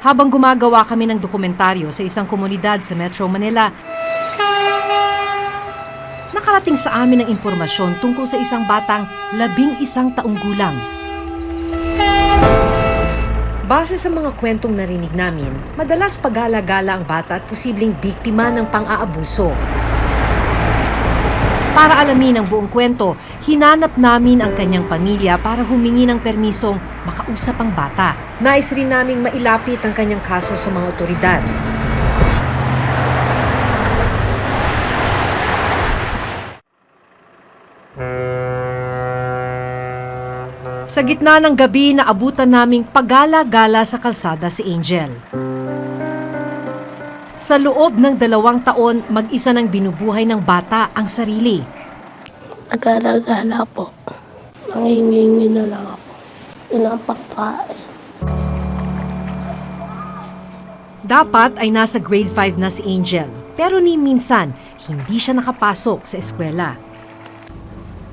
Habang gumagawa kami ng dokumentaryo sa isang komunidad sa Metro Manila, nakarating sa amin ang impormasyon tungkol sa isang batang 11 taong gulang. Base sa mga kwentong narinig namin, madalas pagala-gala ang bata at posibleng biktima ng pang-aabuso. Para alamin ang buong kwento, hinanap namin ang kanyang pamilya para humingi ng permisong makausap ang bata. Nais rin naming mailapit ang kanyang kaso sa mga otoridad. Sa gitna ng gabi, naabutan naming pagala-gala sa kalsada si Angel. Sa loob ng 2 taon, mag-isa nang binubuhay ng bata ang sarili. Nagala-gala po. Nangingingi na lang ako. Ilang pagkain. Dapat ay nasa grade 5 na si Angel, pero ni minsan, hindi siya nakapasok sa eskwela.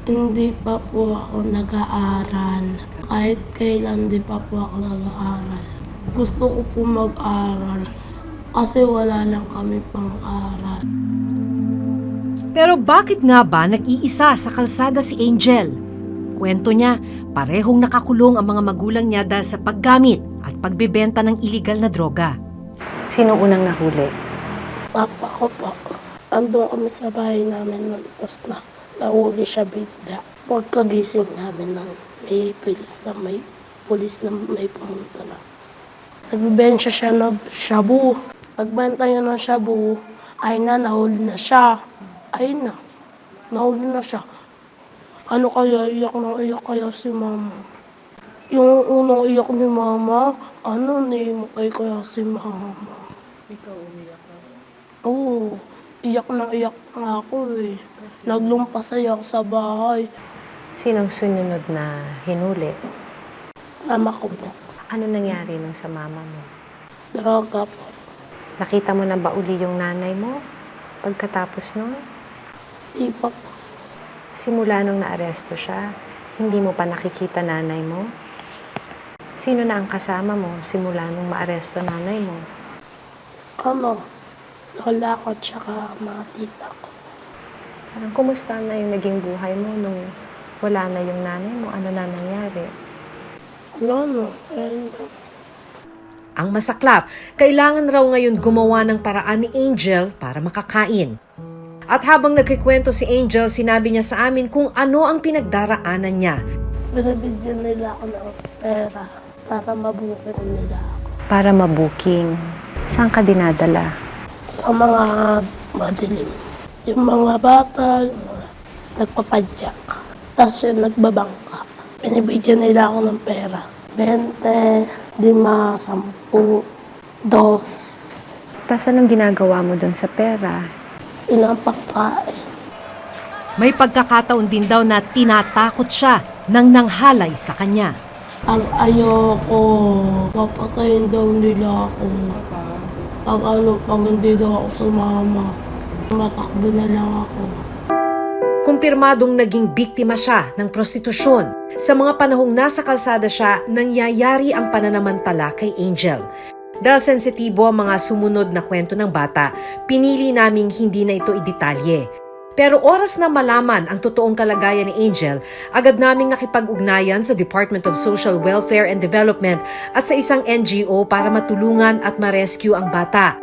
Hindi pa po ako nag-aaral. Kahit kailan di pa po ako nag-aaral. Gusto ko po mag-aral kasi wala lang kami pang-aral. Pero bakit nga ba nag-iisa sa kalsada si Angel? Kwento niya, parehong nakakulong ang mga magulang niya dahil sa paggamit at pagbebenta ng iligal na droga. Sino unang nahuli? Papa ko po. Andun kami sa bahay namin nun. Tapos nahuli siya bigla. Pagkagising namin ng may pulis na may pumunta na. Nagbibensya siya ng shabu. Pagbenta niya ng shabu, ay nahuli na siya. Ay nahuli na siya. Ano kaya, iyak na iyak kaya si mama. Yung unang iyak ni mama, naimatay kaya si mama. Ikaw umiyak ka? Oo, iyak na iyak nga ako eh. Naglumpas ako sa bahay. Sinong sunod na hinuli? Mama ko po. Ano nangyari nung sa mama mo? Droga po. Nakita mo na ba uli yung nanay mo pagkatapos nun? Di pa po. Simula nung naaresto siya, hindi mo pa nakikita nanay mo? Sino na ang kasama mo simula nung maaresto nanay mo? Lola ko tsaka mga tita ko. Parang kumusta na yung naging buhay mo nung wala na yung nanay mo? Ano na nangyari? Ang masaklap, kailangan raw ngayon gumawa ng paraan ni Angel para makakain. At habang nagkikwento si Angel, sinabi niya sa amin kung ano ang pinagdaraanan niya. Binibigyan nila ako ng pera para mabukin nila ako. Para mabuking. Saan ka dinadala? Sa mga madilim. Yung mga bata, yung mga nagpapadyak. Tapos yung nagbabangka. Binibigyan nila ako ng pera. 20, 5, 10, 2. Tapos anong ginagawa mo doon sa pera? Ilang pagkain. May pagkakataon din daw na tinatakot siya nang nanghalay sa kanya. Pag ayoko, papatayin daw nila ako. Pag hindi daw ako sumama, matakbo na lang ako. Kumpirmadong naging biktima siya ng prostitusyon. Sa mga panahong nasa kalsada siya, nangyayari ang pananamantala kay Angel. Dahil sensitibo ang mga sumunod na kwento ng bata, pinili naming hindi na ito idetalye. Pero oras na malaman ang totoong kalagayan ni Angel, agad naming nakipag-ugnayan sa Department of Social Welfare and Development at sa isang NGO para matulungan at ma-rescue ang bata.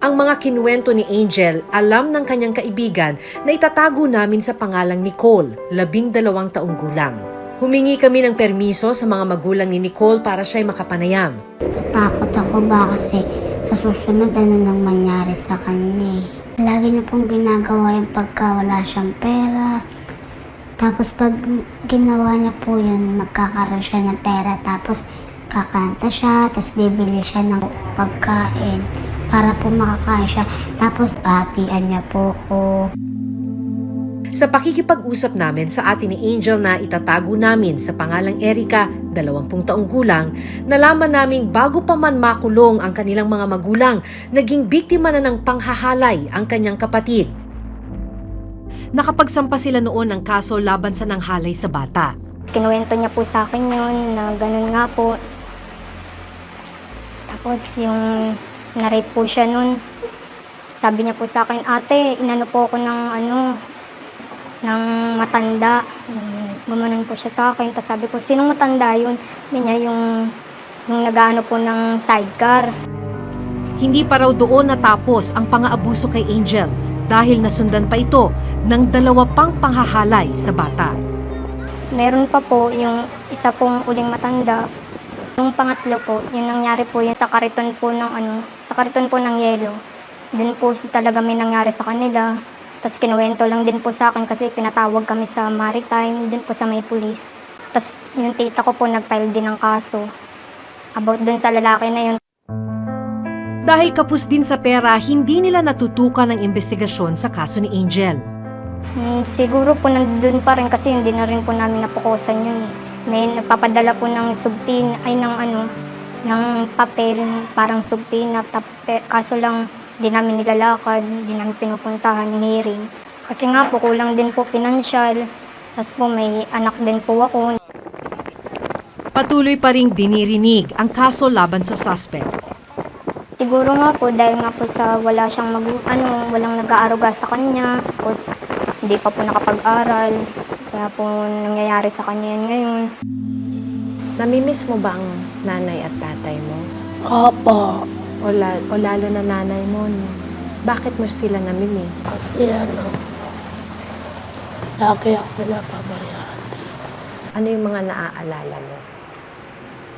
Ang mga kinuwento ni Angel, alam ng kanyang kaibigan na itatago namin sa pangalang Nicole, 12 taong gulang. Humingi kami ng permiso sa mga magulang ni Nicole para siya'y makapanayam. Natakot ako ba kasi sa susunod ano nang mangyari sa kanya eh. Lagi niya pong ginagawa yung pagka wala siyang pera. Tapos pag ginawa niya po yun, magkakaroon siya ng pera. Tapos kakanta siya, tapos bibili siya ng pagkain para po makakain siya. Tapos hatian niya po ko. Sa pakikipag-usap namin sa atin ni Angel na itatago namin sa pangalang Erica, 20 taong gulang, nalaman naming bago pa man makulong ang kanilang mga magulang, naging biktima na ng panghahalay ang kanyang kapatid. Nakapagsampa sila noon ng kaso laban sa nanghalay sa bata. Kinuwento niya po sa akin yun na ganun nga po. Tapos yung na-rape po siya nun, sabi niya po sa akin, ate, inano po ako ng matanda. Gumanon po siya sa akin. Tapos sabi ko, sinong matanda yun? Sabi niya, yung nag-ano po ng sidecar. Hindi pa raw doon natapos ang pang-aabuso kay Angel dahil nasundan pa ito ng 2 pang panghahalay sa bata. Meron pa po yung isa pong uling matanda. Yung pangatlo po, yung nangyari po yun sa kariton po ng yelo. Doon po talaga may nangyari sa kanila. Tapos kinuwento lang din po sa akin kasi pinatawag kami sa Maritime, doon po sa may pulis. Tapos yung tita ko po nag-file din ng kaso about doon sa lalaki na yun. Dahil kapos din sa pera, hindi nila natutukan ang investigasyon sa kaso ni Angel. Siguro po nandun pa rin kasi hindi na rin po namin napukusan yun. May nagpapadala po ng subpin, ng papel, parang subpina. Kaso lang, di namin nilalakad, di namin pinupuntahan, hearing. Kasi nga po, kulang din po pinansyal. Tapos po may anak din po ako. Patuloy pa ring dinirinig ang kaso laban sa suspect. Siguro nga po, dahil nga po sa wala siyang walang nag-aaruga sa kanya. Tapos hindi pa po nakapag-aral. Kaya po nangyayari sa kanya yan ngayon. Namimiss mo ba ang nanay at tatay mo? Opo. O lalo na nanay mo? Bakit mo sila namimiss? Kasi lagi ako napabayaan. Ano yung mga naaalala mo?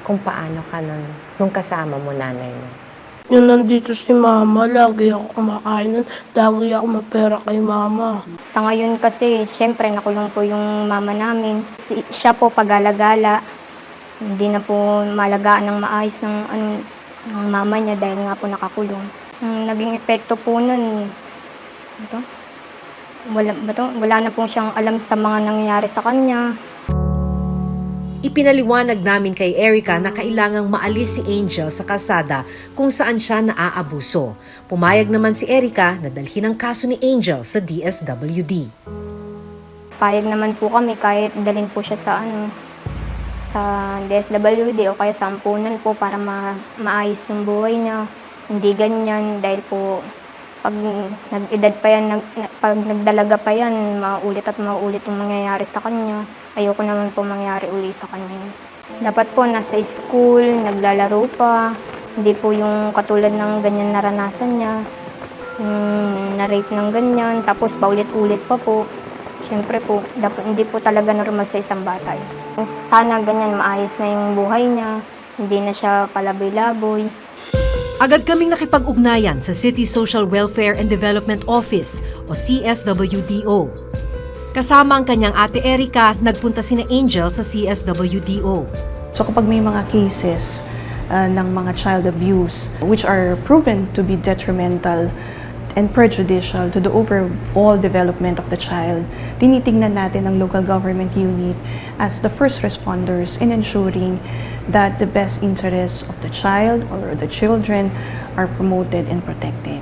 Kung paano ka nung kasama mo nanay mo? Yung nandito si mama, lagi ako kumakain nun. Lagi ako mapera kay mama. Sa ngayon kasi, syempre nakulong po yung mama namin. Siya po pag-alagala. Hindi na po malagaan ng maayos ng mama niya dahil nga po nakakulong. Ang naging epekto po nun, wala na po siyang alam sa mga nangyayari sa kanya. Ipinaliwanag namin kay Erica na kailangang maalis si Angel sa kalsada kung saan siya naaabuso. Pumayag naman si Erica na dalhin ang kaso ni Angel sa DSWD. Payag naman po kami kahit dalhin po siya sa DSWD o kaya sa ampunan po para maayos yung buhay niya. Hindi ganyan dahil po pag nag-edad pa yan, pag nagdalaga pa yan, maulit at maulit yung mangyayari sa kanya. Ayoko naman po mangyari uli sa kanya. Dapat po nasa school, naglalaro pa. Hindi po yung katulad ng ganyan naranasan niya. Na-rape ng ganyan, tapos paulit-ulit pa po. Siyempre po, hindi po talaga normal sa isang bata. Sana ganyan maayos na yung buhay niya. Hindi na siya palaboy-laboy. Agad kaming nakipag-ugnayan sa City Social Welfare and Development Office o CSWDO. Kasama ang kanyang ate Erica, nagpunta sina Angel sa CSWDO. So kapag may mga cases ng mga child abuse which are proven to be detrimental and prejudicial to the overall development of the child, tinitingnan natin ang local government unit as the first responders in ensuring that the best interests of the child or the children are promoted and protected.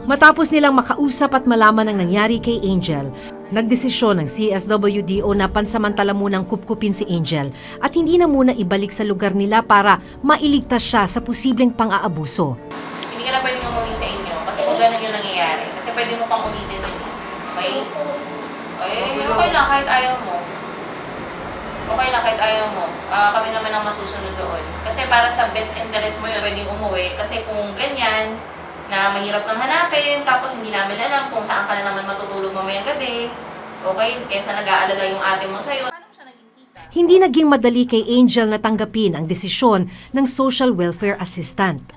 Matapos nilang makausap at malaman ang nangyari kay Angel, nagdesisyon ng CSWDO na pansamantala munang kupkupin si Angel at hindi na muna ibalik sa lugar nila para mailigtas siya sa posibleng pang-aabuso. Hindi ka na pwedeng umuwi sa inyo kasi kung ganun yung nangyayari. Kasi pwede mo pang ulitin yun. Okay? Okay lang kahit ayaw mo. Okay lang kahit ayaw mo. Kami naman ang masusunod doon. Kasi para sa best interest mo yun, pwedeng umuwi. Kasi kung ganyan, na mahirap kang hanapin, tapos hindi namin alam kung saan ka na naman matutulog mamayang gabi. Okay? Kesa nag-aalala yung ate mo sa'yo. Hindi naging madali kay Angel na tanggapin ang desisyon ng social welfare assistant.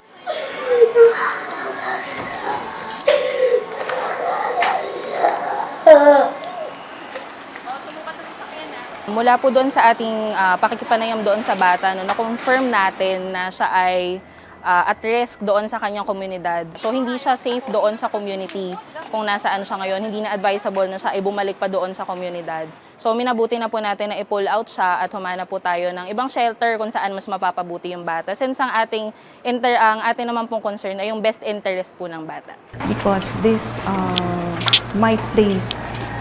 Mula po doon sa ating pakikipanayam doon sa bata, na-confirm natin na siya ay at risk doon sa kanyang komunidad. So hindi siya safe doon sa community kung nasaan siya ngayon. Hindi na advisable na siya ay bumalik pa doon sa komunidad. So minabuti na po natin na i-pull out siya at humana po tayo ng ibang shelter kung saan mas mapapabuti yung bata. Since ang ating naman pong concern ay yung best interest po ng bata. Because this might place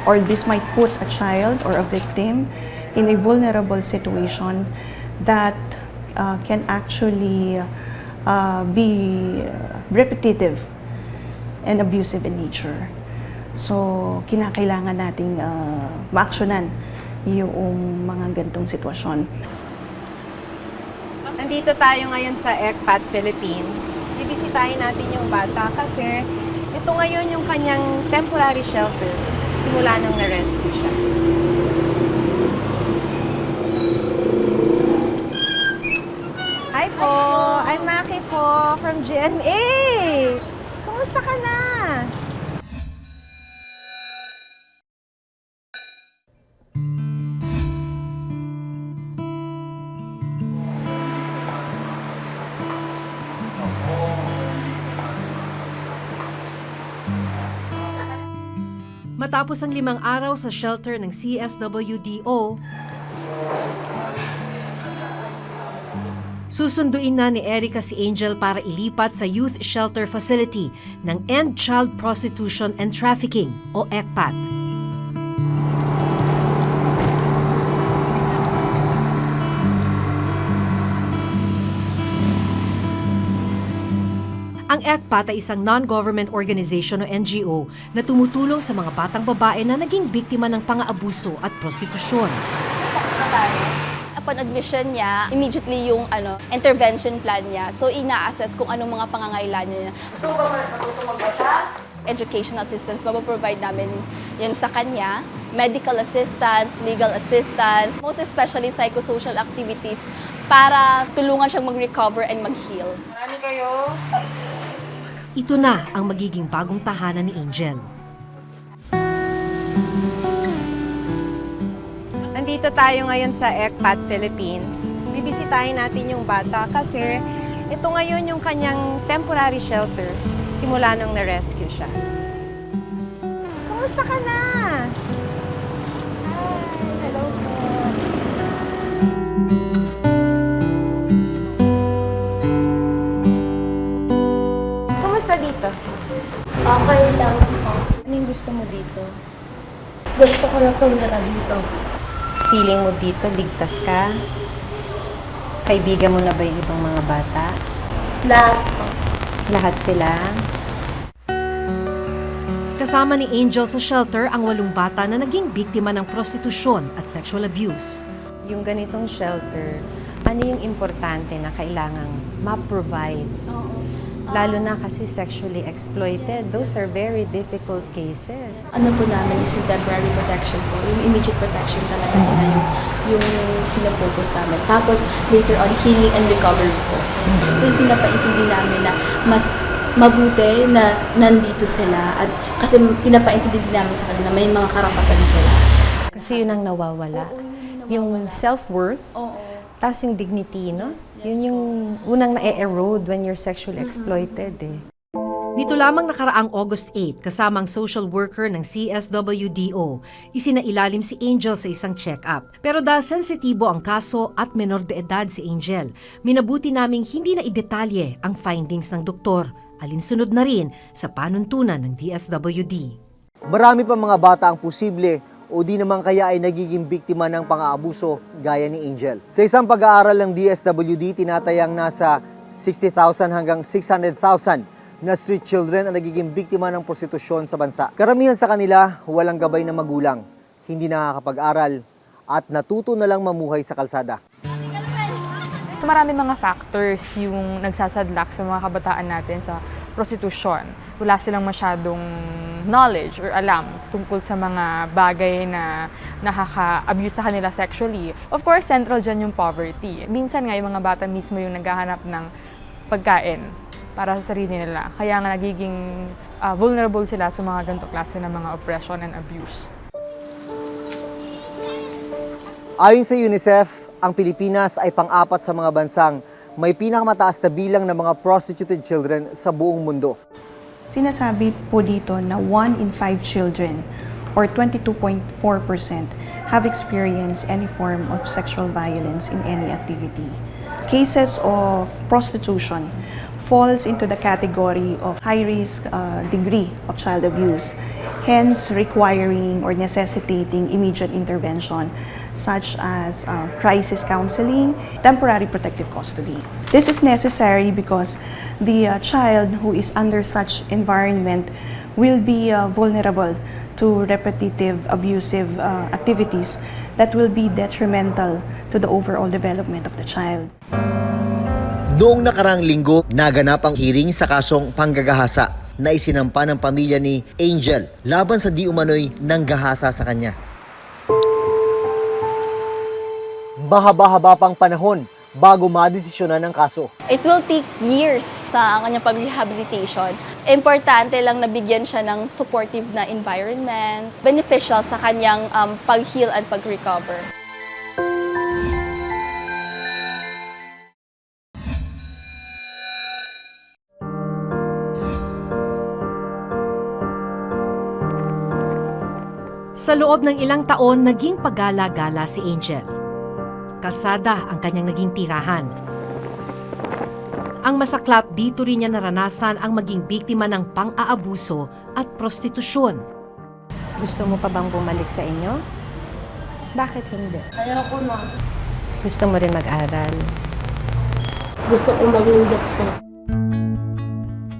or this might put a child or a victim in a vulnerable situation that can actually be repetitive and abusive in nature. So, kinakailangan nating maaksyonan yung mga gantong sitwasyon. Nandito tayo ngayon sa ECPAT Philippines. Bibisitahin natin yung bata kasi ito ngayon yung kanyang temporary shelter simula nung na-rescue siya. Hi po! I'm Maki po from GMA! Kumusta ka na? Matapos ang 5 araw sa shelter ng CSWDO, susunduin na ni Erica si Angel para ilipat sa Youth Shelter Facility ng End Child Prostitution and Trafficking o ECPAT. Ang ECPAT ay isang non-government organization o NGO na tumutulong sa mga batang babae na naging biktima ng pang-aabuso at prostitusyon. Upon admission niya, immediately yung intervention plan niya. So, ina-assess kung anong mga pangangailangan niya. So, matuto magbasa? Educational assistance, mapaprovide namin yun sa kanya. Medical assistance, legal assistance, most especially psychosocial activities para tulungan siyang mag-recover and mag-heal. Marami kayo. Ito na ang magiging bagong tahanan ni Angel. Nandito tayo ngayon sa ECPAT Philippines. Bibisitahin natin yung bata kasi ito ngayon yung kanyang temporary shelter simula nung na-rescue siya. Kumusta ka na? Hello po. Kumusta dito? Okay lang po. Ano yung gusto mo dito? Gusto ko na tumira dito. Feeling mo dito, ligtas ka? Kaibigan mo na ba yung ibang mga bata? Lahat po. Lahat sila? Kasama ni Angel sa shelter ang 8 bata na naging biktima ng prostitusyon at sexual abuse. Yung ganitong shelter, ano yung importante na kailangang ma-provide? Lalo na kasi sexually exploited. Those are very difficult cases. Ano po namin is yung temporary protection po. Yung immediate protection talaga na yung sinafocus namin. Tapos later on, healing and recovery po. Then pinapaintindi namin na mas mabuti na nandito sila at kasi pinapaintindi din namin sa kanila na may mga karapatan sila. Kasi yun ang nawawala. Yung self-worth, tapos yung dignity, no? Yun yung unang na-erode when you're sexually exploited, eh. Nito lamang nakaraang August 8, kasama ang social worker ng CSWDO, isinailalim si Angel sa isang check-up. Pero dahil sensitibo ang kaso at menor de edad si Angel, minabuti naming hindi na idetalye ang findings ng doktor, alinsunod na rin sa panuntunan ng DSWD. Marami pa mga bata ang posible o di naman kaya ay nagiging biktima ng pang-aabuso gaya ni Angel. Sa isang pag-aaral ng DSWD, tinatayang nasa 60,000 hanggang 600,000 na street children ang nagiging biktima ng prostitusyon sa bansa. Karamihan sa kanila, walang gabay na magulang, hindi nakakapag-aral, at natuto na lang mamuhay sa kalsada. So, marami mga factors yung nagsasadlak sa mga kabataan natin sa prostitusyon. Wala silang masyadong knowledge or alam tungkol sa mga bagay na nakaka-abuse sa kanila sexually. Of course, central dyan yung poverty. Minsan nga yung mga bata mismo yung naghahanap ng pagkain para sa sarili nila. Kaya nga nagiging vulnerable sila sa mga ganito klase ng mga oppression and abuse. Ayon sa UNICEF, ang Pilipinas ay pang-4 sa mga bansang may pinakamataas na bilang ng mga prostituted children sa buong mundo. Sinasabi po dito na 1 in 5 children or 22.4% have experienced any form of sexual violence in any activity. Cases of prostitution falls into the category of high-risk degree of child abuse, hence requiring or necessitating immediate intervention such as crisis counseling, temporary protective custody. This is necessary because the child who is under such environment will be vulnerable to repetitive abusive activities that will be detrimental to the overall development of the child. Noong nakarang linggo, naganap ang hearing sa kasong panggagahasa na isinampa ng pamilya ni Angel laban sa di umano'y nanggahasa sa kanya. Mahaba-haba pang panahon bago madesisyonan ang kaso. It will take years sa kanyang pag-rehabilitation. Importante lang nabigyan siya ng supportive na environment, beneficial sa kanyang pag-heal at pag-recover. Sa loob ng ilang taon, naging pagala-gala si Angel. Kasada ang kanyang naging tirahan. Ang masaklap, dito rin niya naranasan ang maging biktima ng pang-aabuso at prostitusyon. Gusto mo pa bang bumalik sa inyo? Bakit hindi? Ayoko na. Gusto mo rin mag-aral? Gusto ko maging doktor.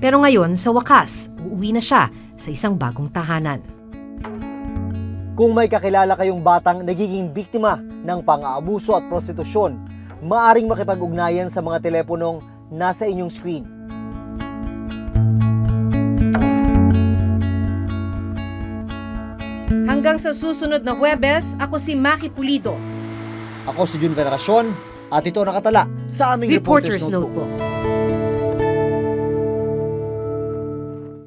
Pero ngayon, sa wakas, uuwi na siya sa isang bagong tahanan. Kung may kakilala kayong batang nagiging biktima ng pang-aabuso at prostitusyon, maaring makipag-ugnayan sa mga teleponong nasa inyong screen. Hanggang sa susunod na Huwebes, ako si Maki Pulido. Ako si Jun Veneracion at ito nakatala sa aming Reporter's Notebook. Notebook.